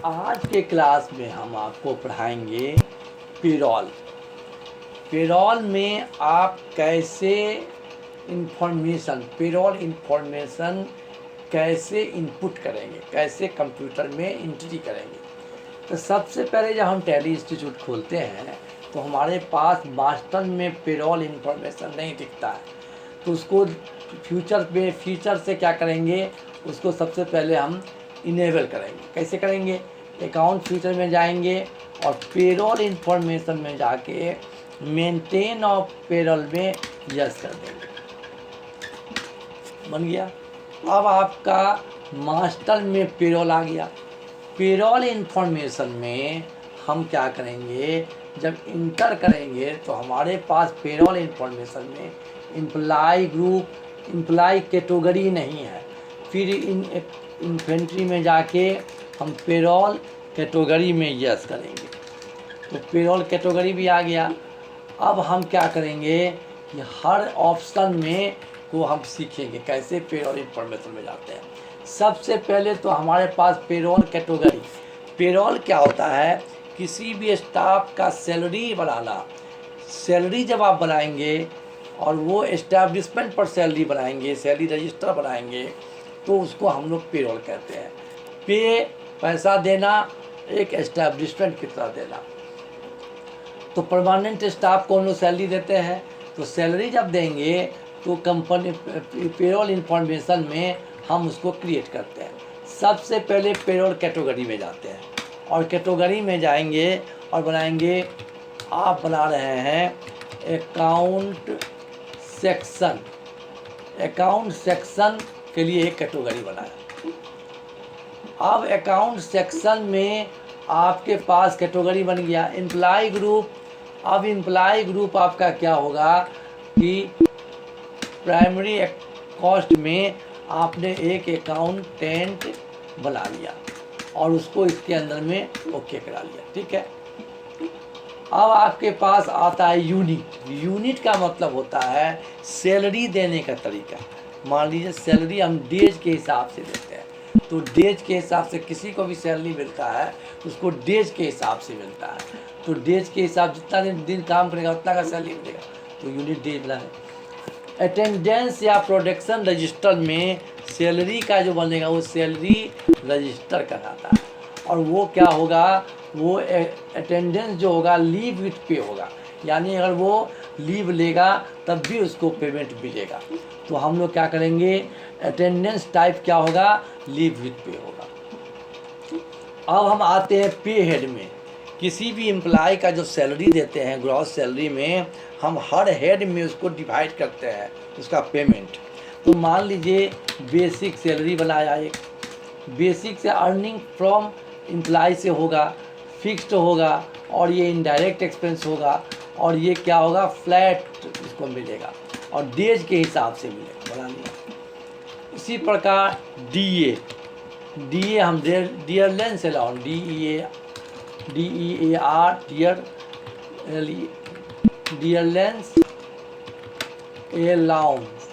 आज के क्लास में हम आपको पढ़ाएंगे पेरोल। पेरोल में आप कैसे पेरोल इंफॉर्मेशन कैसे इनपुट करेंगे, कैसे कंप्यूटर में एंट्री करेंगे। तो सबसे पहले जब हम टैली इंस्टीट्यूट खोलते हैं तो हमारे पास मास्टर में पेरोल इंफॉर्मेशन नहीं दिखता है, तो उसको फीचर से क्या करेंगे, उसको सबसे पहले हम इनेबल करेंगे। कैसे करेंगे? अकाउंट फीचर में जाएंगे और पेरोल इंफॉर्मेशन में जाके मेंटेन ऑफ पेरोल में यस कर देंगे। बन गया। अब आपका मास्टर में पेरोल आ गया। पेरोल इंफॉर्मेशन में हम क्या करेंगे, जब इंटर करेंगे तो हमारे पास पेरोल इंफॉर्मेशन में एम्प्लॉय ग्रुप, एम्प्लॉय कैटेगरी नहीं है। फिर इन्वेंट्री में जाके हम पेरोल कैटेगरी में यस करेंगे, तो पेरोल कैटेगरी भी आ गया। अब हम क्या करेंगे कि हर ऑप्शन में को हम सीखेंगे कैसे पेरोल इंफॉर्मेशन में जाते हैं। सबसे पहले तो हमारे पास पेरोल कैटेगरी। पेरोल क्या होता है? किसी भी स्टाफ का सैलरी बनाना। सैलरी जब आप बनाएंगे और वो एस्टैब्लिशमेंट पर सैलरी बनाएंगे, सैलरी रजिस्टर बनाएंगे, तो उसको हम लोग पेरोल कहते हैं। पैसा देना, एक एस्टैब्लिशमेंट की तरह देना। तो परमानेंट स्टाफ को हम लोग सैलरी देते हैं, तो सैलरी जब देंगे तो कंपनी पेरोल इंफॉर्मेशन में हम उसको क्रिएट करते हैं। सबसे पहले पेरोल कैटेगरी में जाते हैं और कैटेगरी में जाएंगे और बनाएंगे, आप बना रहे हैं अकाउंट सेक्शन। अकाउंट सेक्शन के लिए एक कैटेगरी बनाए। अब अकाउंट सेक्शन में आपके पास कैटेगरी बन गया एम्प्लॉय ग्रुप। अब एम्प्लॉय ग्रुप आपका क्या होगा कि प्राइमरी कॉस्ट में आपने एक अकाउंटेंट बना लिया और उसको इसके अंदर में ओके करा लिया, ठीक है। अब आपके पास आता है यूनिट। यूनिट का मतलब होता है सैलरी देने का तरीका। मान लीजिए सैलरी हम डेज के हिसाब से देते हैं, तो डेज के हिसाब से किसी को भी सैलरी मिलता है तो उसको डेज के हिसाब से मिलता है। तो डेज के हिसाब जितना दिन काम करेगा उतना का सैलरी मिलेगा, तो यूनिट डेज बना है। अटेंडेंस या प्रोडक्शन रजिस्टर में सैलरी का जो बनेगा वो सैलरी रजिस्टर कहलाता है। और वो क्या होगा, वो अटेंडेंस जो होगा लीव विथ पे होगा, यानी अगर वो लीव लेगा तब भी उसको पेमेंट मिलेगा। तो हम लोग क्या करेंगे, अटेंडेंस टाइप क्या होगा, लीव विथ पे होगा। अब हम आते हैं पे हेड में। किसी भी एम्प्लॉय का जो सैलरी देते हैं ग्रॉस सैलरी में, हम हर हेड में उसको डिवाइड करते हैं उसका पेमेंट। तो मान लीजिए बेसिक सैलरी बनाया, एक बेसिक से अर्निंग फ्रॉम एम्प्लॉय से होगा, फिक्स्ड होगा, और ये इनडायरेक्ट एक्सपेंस होगा, और ये क्या होगा, फ्लैट इसको मिलेगा और डेज के हिसाब से मिलेगा, बना लिया। इसी प्रकार DA हम डियरलेंस अलाउंस, DEAR डियरलेंस अलाउंस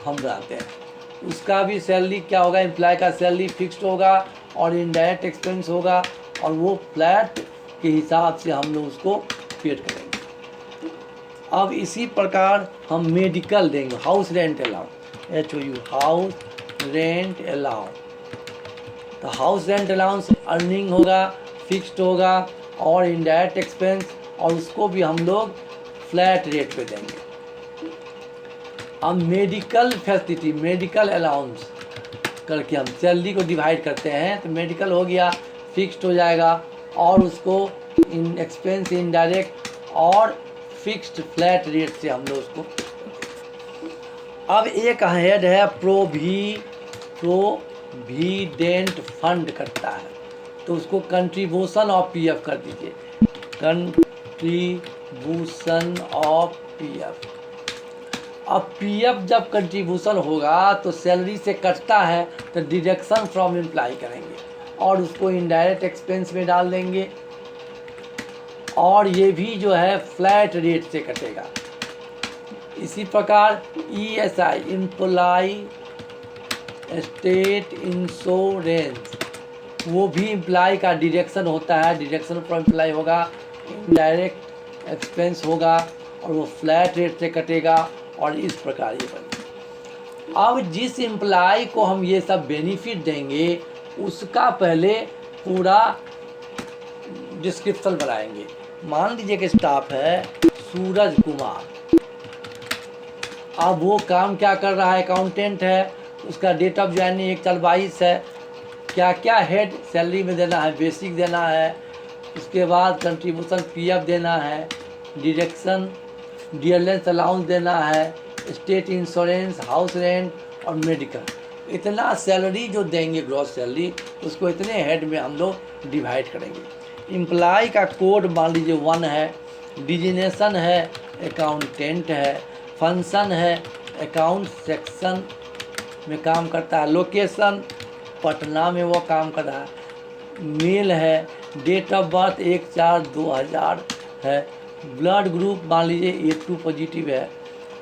हम बनाते हैं। उसका भी सैलरी क्या होगा, एम्प्लॉय का सैलरी फिक्स्ड होगा और इनडायरेक्ट एक्सपेंस होगा, और वो फ्लैट के हिसाब से हम लोग उसको पेड करेंगे। अब इसी प्रकार हम मेडिकल देंगे, house rent allowance, HOU house rent allowance. तो हाउस रेंट अलाउंस अर्निंग होगा, फिक्स्ड होगा और इनडायरेक्ट एक्सपेंस, और उसको भी हम लोग फ्लैट रेट पे देंगे। अब मेडिकल फैसिलिटी, मेडिकल अलाउंस करके हम सैलरी को डिवाइड करते हैं, तो मेडिकल हो गया, फिक्स्ड हो जाएगा, और उसको इन एक्सपेंस इनडायरेक्ट और फिक्स्ड फ्लैट रेट से हम लोग उसको। अब एक हेड है प्रोविडेंट फंड करता है, तो उसको कंट्रीब्यूशन ऑफ PF कर दीजिए, कंट्रीब्यूशन ऑफ PF। अब PF जब कंट्रीब्यूशन होगा तो सैलरी से कटता है, तो डिडक्शन फ्रॉम एम्प्लॉय करेंगे और उसको इनडायरेक्ट एक्सपेंस में डाल देंगे, और ये भी जो है फ्लैट रेट से कटेगा। इसी प्रकार ESI एम्प्लॉय स्टेट इंश्योरेंस वो भी एम्प्लाई का डिडक्शन होता है, डिडक्शन फॉर एम्प्लाई होगा, इनडायरेक्ट एक्सपेंस होगा और वो फ्लैट रेट से कटेगा और इस प्रकार ये बनेगा। अब जिस एम्प्लाई को हम ये सब बेनिफिट देंगे उसका पहले पूरा डिस्क्रिप्शन बनाएंगे। मान लीजिए कि स्टाफ है सूरज कुमार, अब वो काम क्या कर रहा है, अकाउंटेंट है, उसका डेट ऑफ ज्वाइनिंग 1/4/22 है, क्या क्या हेड सैलरी में देना है, बेसिक देना है, उसके बाद कंट्रीब्यूशन पीएफ देना है, डिडक्शन डियरलेंस अलाउंस देना है, स्टेट इंश्योरेंस, हाउस रेंट और मेडिकल, इतना सैलरी जो देंगे ग्रॉस सैलरी उसको इतने हेड में हम लोग डिवाइड करेंगे। एम्प्लॉय का कोड मान लीजिए 1 है, डिजिनेशन है अकाउंटेंट है, फंक्शन है अकाउंट सेक्शन में काम करता है, लोकेशन पटना में वो काम कर रहा है, मेल है, डेट ऑफ बर्थ 1/4/2000 है, ब्लड ग्रुप मान लीजिए A2 पॉजिटिव है,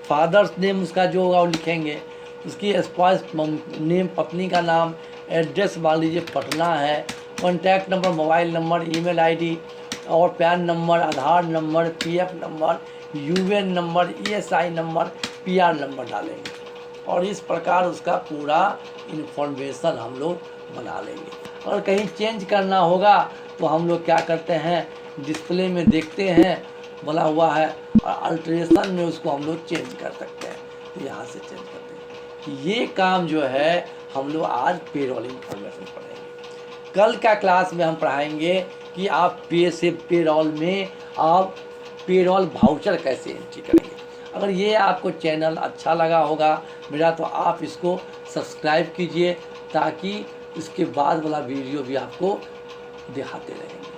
फादर्स नेम उसका जो होगा वो लिखेंगे, उसकी स्पाउस नेम पत्नी का नाम, एड्रेस मान लीजिए पटना है, contact number, mobile number, email ID और PAN number, Aadhaar number, PF number, UN number, ESI number, PR number डालेंगे और इस प्रकार उसका पूरा इन्फॉर्मेशन हम लोग बना लेंगे। और कहीं चेंज करना होगा तो हम लोग क्या करते हैं, डिस्प्ले में देखते हैं बना हुआ है और अल्ट्रेशन में उसको हम लोग चेंज कर सकते हैं, तो यहाँ से चेंज करते हैं। ये काम जो है हम लोग आज पेरोल इन्फॉर्मेशन पढ़ेंगे। कल का क्लास में हम पढ़ाएंगे कि आप पेरोल में आप पेरोल वाउचर कैसे एंट्री करेंगे। अगर ये आपको चैनल अच्छा लगा होगा मेरा तो आप इसको सब्सक्राइब कीजिए ताकि इसके बाद वाला वीडियो भी आपको दिखाते रहेंगे।